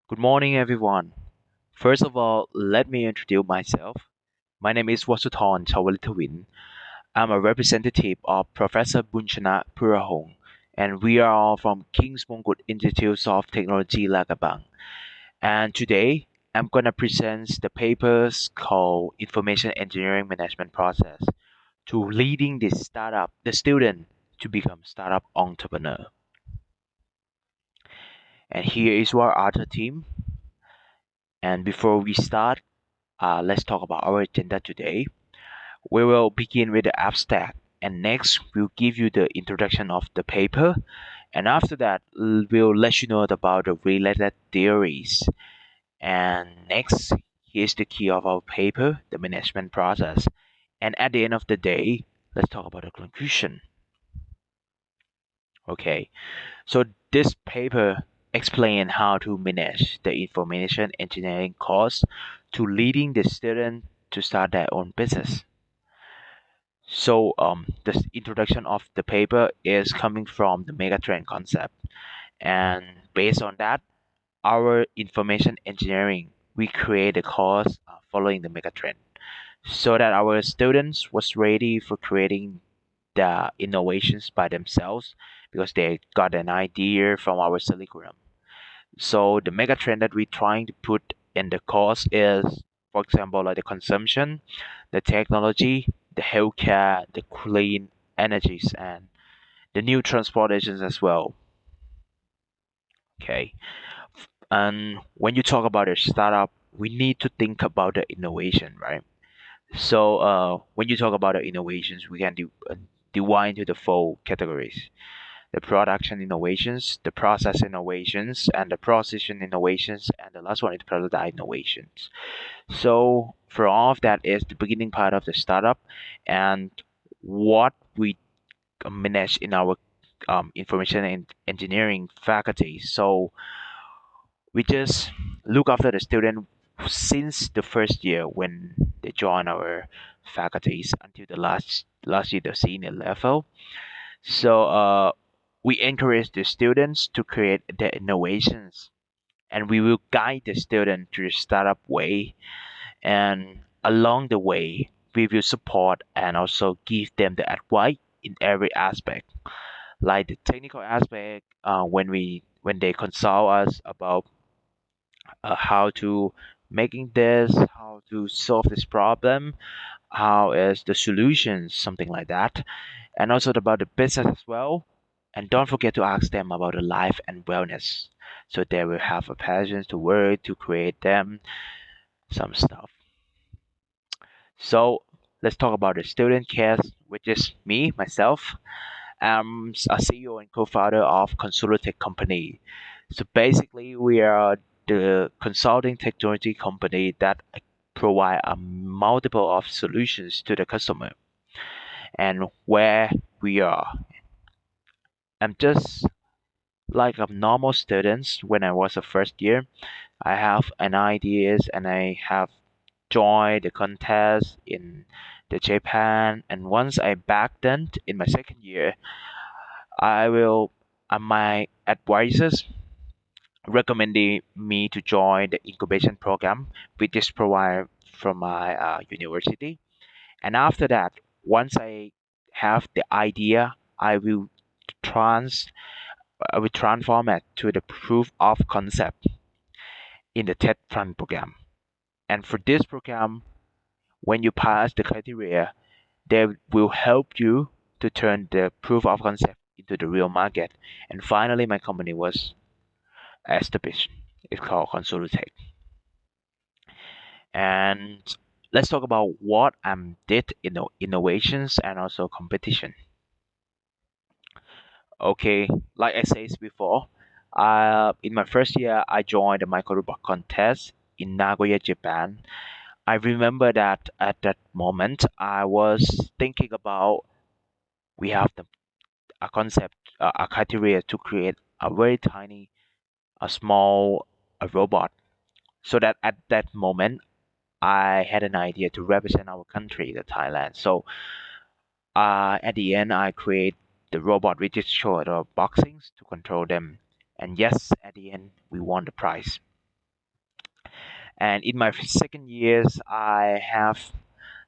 Good morning, everyone. First of all, let me introduce myself. My name is Vasutorn Chaowalittawin. I'm a representative of Professor Bunchana Purahong, and we are all from King's Mongkut Institute of Technology, Lagabang. And today, I'm gonna present the papers called Information Engineering Management Process to leading the student to become startup entrepreneur. And here is our other team. And before we start, let's talk about our agenda today. We will begin with the abstract, and next we'll give you the introduction of the paper, and after that we'll let you know about the related theories. And next, here's the key of our paper, the management process. And at the end of the day, let's talk about the conclusion. Okay, so this paper explains how to manage the information engineering course to leading the student to start their own business. So the introduction of the paper is coming from the megatrend concept, and based on that, our information engineering we create a course following the megatrend, so that our students was ready for creating the innovations by themselves because they got an idea from our curriculum. So the mega trend that we're trying to put in the course is, for example, like the consumption, the technology, the healthcare, the clean energies, and the new transportations as well. Okay. And when you talk about a startup, we need to think about the innovation, right? So when you talk about the innovations, we can divide into the four categories: the production innovations, the process innovations, and the precision innovations, and the last one is product innovations. So for all of that is the beginning part of the startup and what we manage in our information and engineering faculty. So we just look after the student since the first year when they join our faculties until the last year the senior level. So we encourage the students to create their innovations, and we will guide the student to the startup way. And along the way, we will support and also give them the advice in every aspect, like the technical aspect when they consult us about how to making this, how to solve this problem, how is the solution, something like that, and also about the business as well. And don't forget to ask them about the life and wellness, so they will have a passion to work to create them some stuff. So let's talk about the student case, which is me myself. I'm a CEO and co-founder of Consultech Company. So basically, we are the consulting technology company that provide a multiple of solutions to the customer. And where we are, I'm just like a normal students when I was a first year. I have an ideas and I have joined the contest in the Japan. And once I back then in my second year, I will my advisors recommended me to join the incubation program, which is provided from my university. And after that, once I have the idea, trans I will transform it to the proof of concept in the TED Fund program. And for this program, when you pass the criteria, they will help you to turn the proof of concept into the real market. And finally, my company was established. It's called Consultech. And let's talk about what I did in innovations and also competition. Okay, like I said before, in my first year, I joined the microbot contest in Nagoya, Japan. I remember that at that moment, I was thinking about we have a concept, a criteria to create a very tiny, a small, a robot. So that at that moment, I had an idea to represent our country, the Thailand. So at the end, I create the robot which is short of boxings to control them. And yes, at the end, we won the prize. And in my second years, I have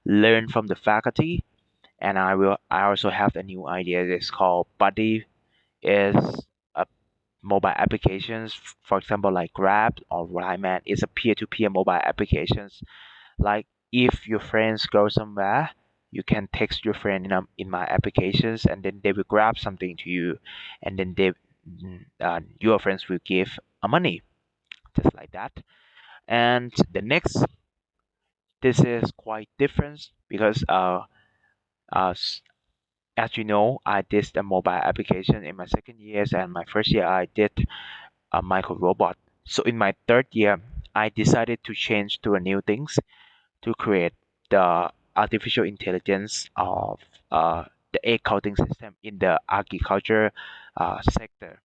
learned from the faculty, and I also have a new idea. It's called Buddy. Is a mobile applications, for example, like Grab or Ryman, is a peer-to-peer mobile applications. Like if your friends go somewhere, you can text your friend in my applications, and then they will grab something to you, and then your friends will give a money, just like that. And the next, this is quite different because uh, s- as you know, I did a mobile application in my second years, and my first year I did a micro robot. So in my third year, I decided to change to a new things to create the artificial intelligence of the egg counting system in the agriculture sector.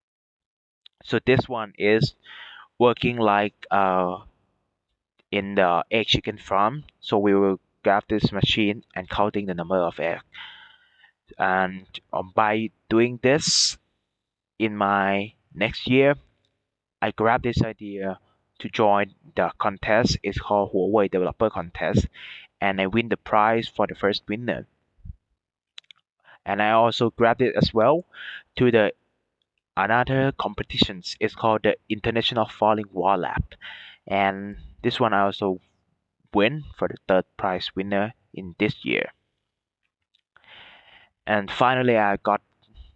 So this one is working like in the egg chicken farm. So we will grab this machine and counting the number of eggs. And by doing this in my next year, I grabbed this idea to join the contest. It's called Huawei Developer Contest, and I win the prize for the first winner. And I also grabbed it as well to the another competitions. It's called the International Falling Wall Lab, and this one I also win for the third prize winner in this year. And finally, I got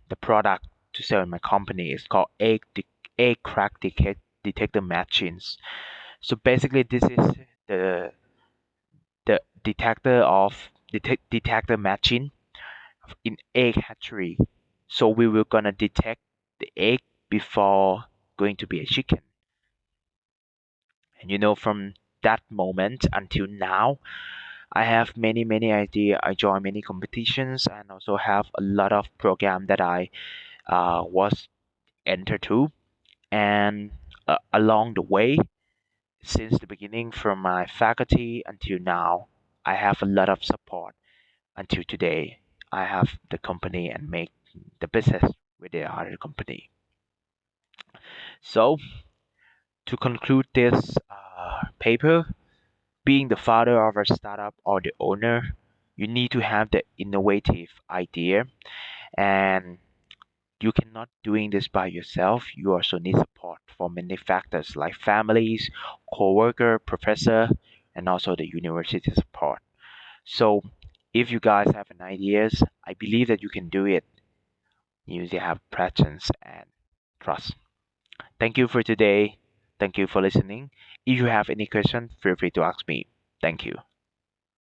the product to sell in my company. It's called egg crack detector machines. So basically, this is the the detector machine in egg hatchery. So we will gonna detect the egg before going to be a chicken. And from that moment until now, I have many idea. I join many competitions and also have a lot of program that I was entered to. And along the way, since the beginning from my faculty until now, I have a lot of support until today. I have the company and make the business with the other company. So to conclude this paper, being the father of a startup or the owner, you need to have the innovative idea, and you cannot doing this by yourself. You also need support from many factors like families, co-worker, professor, and also the university support. So if you guys have an ideas, I believe that you can do it. You need to have presence and trust. Thank you for today. Thank you for listening. If you have any question, feel free to ask me. Thank you.